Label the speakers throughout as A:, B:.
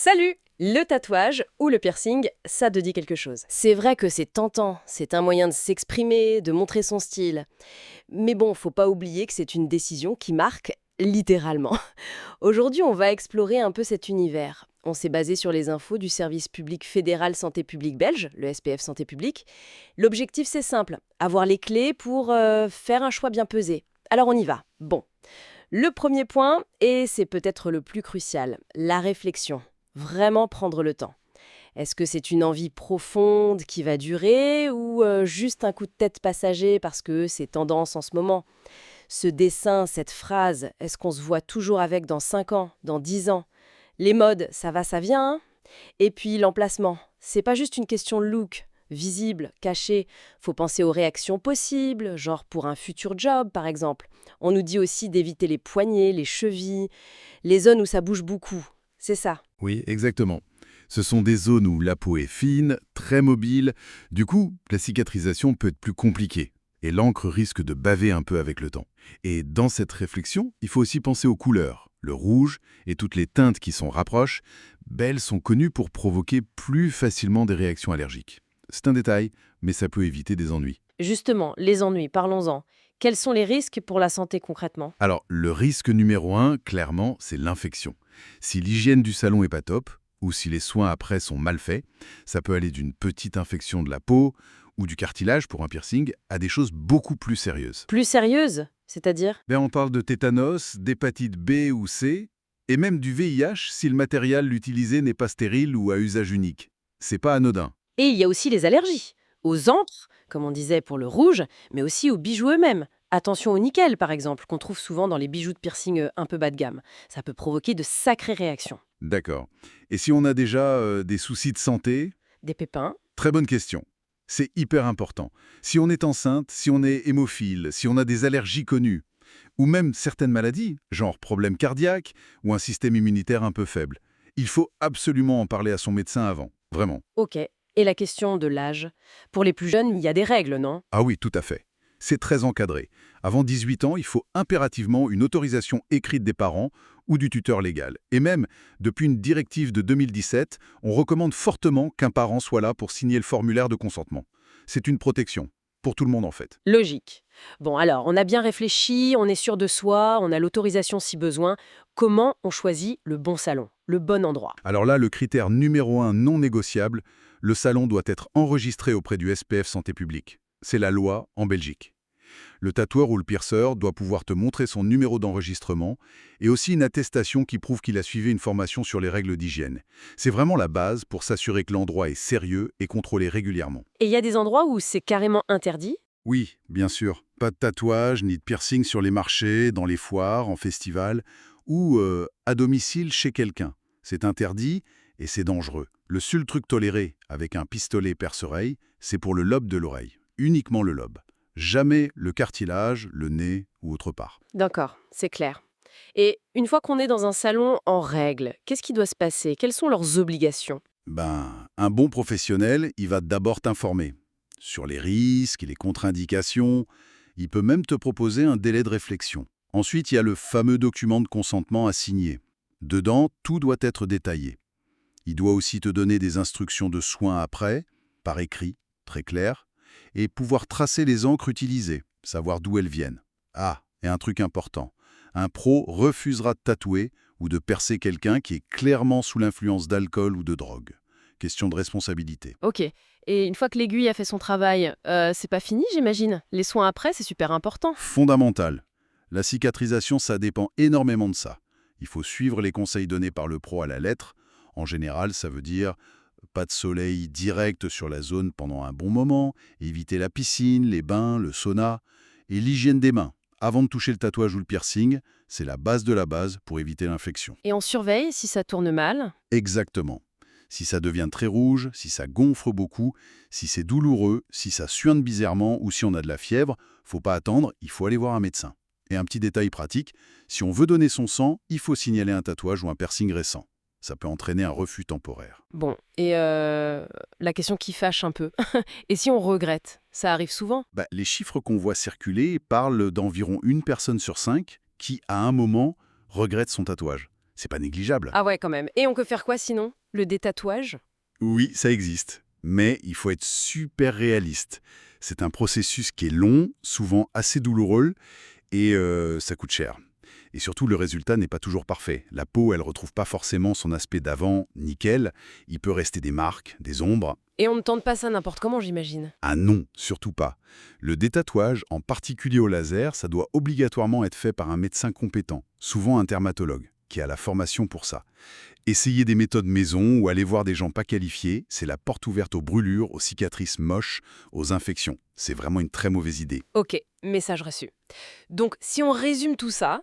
A: Salut! Le tatouage ou le piercing, ça te dit quelque chose. C'est vrai que c'est tentant, c'est un moyen de s'exprimer, de montrer son style. Mais bon, faut pas oublier que c'est une décision qui marque littéralement. Aujourd'hui, on va explorer un peu cet univers. On s'est basé sur les infos du service public fédéral santé publique belge, le SPF Santé publique. L'objectif, c'est simple, avoir les clés pour faire un choix bien pesé. Alors on y va. Bon. Le premier point, et c'est peut-être le plus crucial, la réflexion. Vraiment prendre le temps. Est-ce que c'est une envie profonde qui va durer ou juste un coup de tête passager parce que c'est tendance en ce moment? Ce dessin, cette phrase, est-ce qu'on se voit toujours avec dans 5 ans, dans 10 ans? Les modes, ça va, ça vient, hein? Et puis l'emplacement, c'est pas juste une question de look, visible, caché. Faut penser aux réactions possibles, genre pour un futur job par exemple. On nous dit aussi d'éviter les poignets, les chevilles, les zones où ça bouge beaucoup. C'est ça.
B: Oui, exactement. Ce sont des zones où la peau est fine, très mobile. Du coup, la cicatrisation peut être plus compliquée. Et l'encre risque de baver un peu avec le temps. Et dans cette réflexion, il faut aussi penser aux couleurs. Le rouge et toutes les teintes qui s'en rapprochent, elles sont connues pour provoquer plus facilement des réactions allergiques. C'est un détail, mais ça peut éviter des ennuis.
A: Justement, les ennuis, parlons-en. Quels sont les risques pour la santé concrètement?
B: Alors, le risque numéro 1, clairement, c'est l'infection. Si l'hygiène du salon est pas top, ou si les soins après sont mal faits, ça peut aller d'une petite infection de la peau ou du cartilage pour un piercing à des choses beaucoup plus sérieuses.
A: Plus sérieuse? C'est-à-dire?
B: On parle de tétanos, d'hépatite B ou C, et même du VIH si le matériel utilisé n'est pas stérile ou à usage unique. C'est pas anodin.
A: Et il y a aussi les allergies. Aux encres, comme on disait pour le rouge, mais aussi aux bijoux eux-mêmes. Attention au nickel, par exemple, qu'on trouve souvent dans les bijoux de piercing un peu bas de gamme. Ça peut provoquer de sacrées réactions.
B: D'accord. Et si on a déjà des soucis de santé?
A: Des pépins.
B: Très bonne question. C'est hyper important. Si on est enceinte, si on est hémophile, si on a des allergies connues, ou même certaines maladies, genre problèmes cardiaques ou un système immunitaire un peu faible, il faut absolument en parler à son médecin avant. Vraiment.
A: Ok. Et la question de l'âge? Pour les plus jeunes, il y a des règles, non?
B: Ah oui, tout à fait. C'est très encadré. Avant 18 ans, il faut impérativement une autorisation écrite des parents ou du tuteur légal. Et même, depuis une directive de 2017, on recommande fortement qu'un parent soit là pour signer le formulaire de consentement. C'est une protection. Pour tout le monde, en fait.
A: Logique. Bon, alors, on a bien réfléchi, on est sûr de soi, on a l'autorisation si besoin. Comment on choisit le bon salon, le bon endroit?
B: Alors là, le critère numéro 1 non négociable, le salon doit être enregistré auprès du SPF Santé publique. C'est la loi en Belgique. Le tatoueur ou le pierceur doit pouvoir te montrer son numéro d'enregistrement et aussi une attestation qui prouve qu'il a suivi une formation sur les règles d'hygiène. C'est vraiment la base pour s'assurer que l'endroit est sérieux et contrôlé régulièrement.
A: Et il y a des endroits où c'est carrément interdit?
B: Oui, bien sûr. Pas de tatouage ni de piercing sur les marchés, dans les foires, en festival ou à domicile chez quelqu'un. C'est interdit et c'est dangereux. Le seul truc toléré avec un pistolet perce-oreille, c'est pour le lobe de l'oreille. Uniquement le lobe. Jamais le cartilage, le nez ou autre part.
A: D'accord, c'est clair. Et une fois qu'on est dans un salon en règle, qu'est-ce qui doit se passer? Quelles sont leurs obligations?
B: Un bon professionnel, il va d'abord t'informer sur les risques et les contre-indications. Il peut même te proposer un délai de réflexion. Ensuite, il y a le fameux document de consentement à signer. Dedans, tout doit être détaillé. Il doit aussi te donner des instructions de soins après, par écrit, très clair, et pouvoir tracer les encres utilisées, savoir d'où elles viennent. Ah, et un truc important, un pro refusera de tatouer ou de percer quelqu'un qui est clairement sous l'influence d'alcool ou de drogue. Question de responsabilité.
A: Ok. Et une fois que l'aiguille a fait son travail, c'est pas fini, j'imagine. Les soins après, c'est super important.
B: Fondamental. La cicatrisation, ça dépend énormément de ça. Il faut suivre les conseils donnés par le pro à la lettre. En général, ça veut dire pas de soleil direct sur la zone pendant un bon moment, éviter la piscine, les bains, le sauna, et l'hygiène des mains. Avant de toucher le tatouage ou le piercing, c'est la base de la base pour éviter l'infection.
A: Et on surveille si ça tourne mal.
B: Exactement. Si ça devient très rouge, si ça gonfle beaucoup, si c'est douloureux, si ça suinte bizarrement ou si on a de la fièvre, faut pas attendre, il faut aller voir un médecin. Et un petit détail pratique, si on veut donner son sang, il faut signaler un tatouage ou un piercing récent. Ça peut entraîner un refus temporaire.
A: Bon, et la question qui fâche un peu. Et si on regrette? Ça arrive souvent?
B: Les chiffres qu'on voit circuler parlent d'environ 1 personne sur 5 qui, à un moment, regrette son tatouage. C'est pas négligeable.
A: Ah ouais, quand même. Et on peut faire quoi sinon? Le détatouage?
B: Oui, ça existe. Mais il faut être super réaliste. C'est un processus qui est long, souvent assez douloureux, et ça coûte cher. Et surtout, le résultat n'est pas toujours parfait. La peau, elle retrouve pas forcément son aspect d'avant, nickel. Il peut rester des marques, des ombres.
A: Et on ne tente pas ça n'importe comment, j'imagine.
B: Ah non, surtout pas. Le détatouage, en particulier au laser, ça doit obligatoirement être fait par un médecin compétent, souvent un dermatologue, qui a la formation pour ça. Essayer des méthodes maison ou aller voir des gens pas qualifiés, c'est la porte ouverte aux brûlures, aux cicatrices moches, aux infections. C'est vraiment une très mauvaise idée.
A: Ok, message reçu. Donc, si on résume tout ça,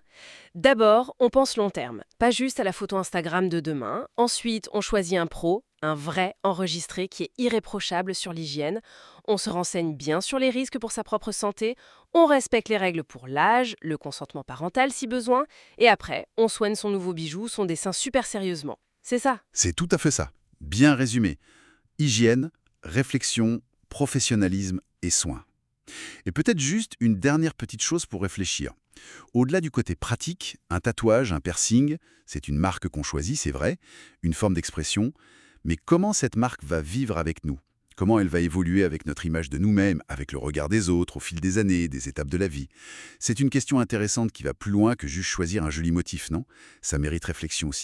A: d'abord, on pense long terme, pas juste à la photo Instagram de demain. Ensuite, on choisit un pro, un vrai enregistré qui est irréprochable sur l'hygiène. On se renseigne bien sur les risques pour sa propre santé. On respecte les règles pour l'âge, le consentement parental si besoin. Et après, on soigne son nouveau bijou, son dessin super sérieusement. C'est ça.
B: C'est tout à fait ça. Bien résumé. Hygiène, réflexion, professionnalisme et soins. Et peut-être juste une dernière petite chose pour réfléchir. Au-delà du côté pratique, un tatouage, un piercing, c'est une marque qu'on choisit, c'est vrai, une forme d'expression, mais comment cette marque va vivre avec nous? Comment elle va évoluer avec notre image de nous-mêmes, avec le regard des autres, au fil des années, des étapes de la vie? C'est une question intéressante qui va plus loin que juste choisir un joli motif, non? Ça mérite réflexion aussi.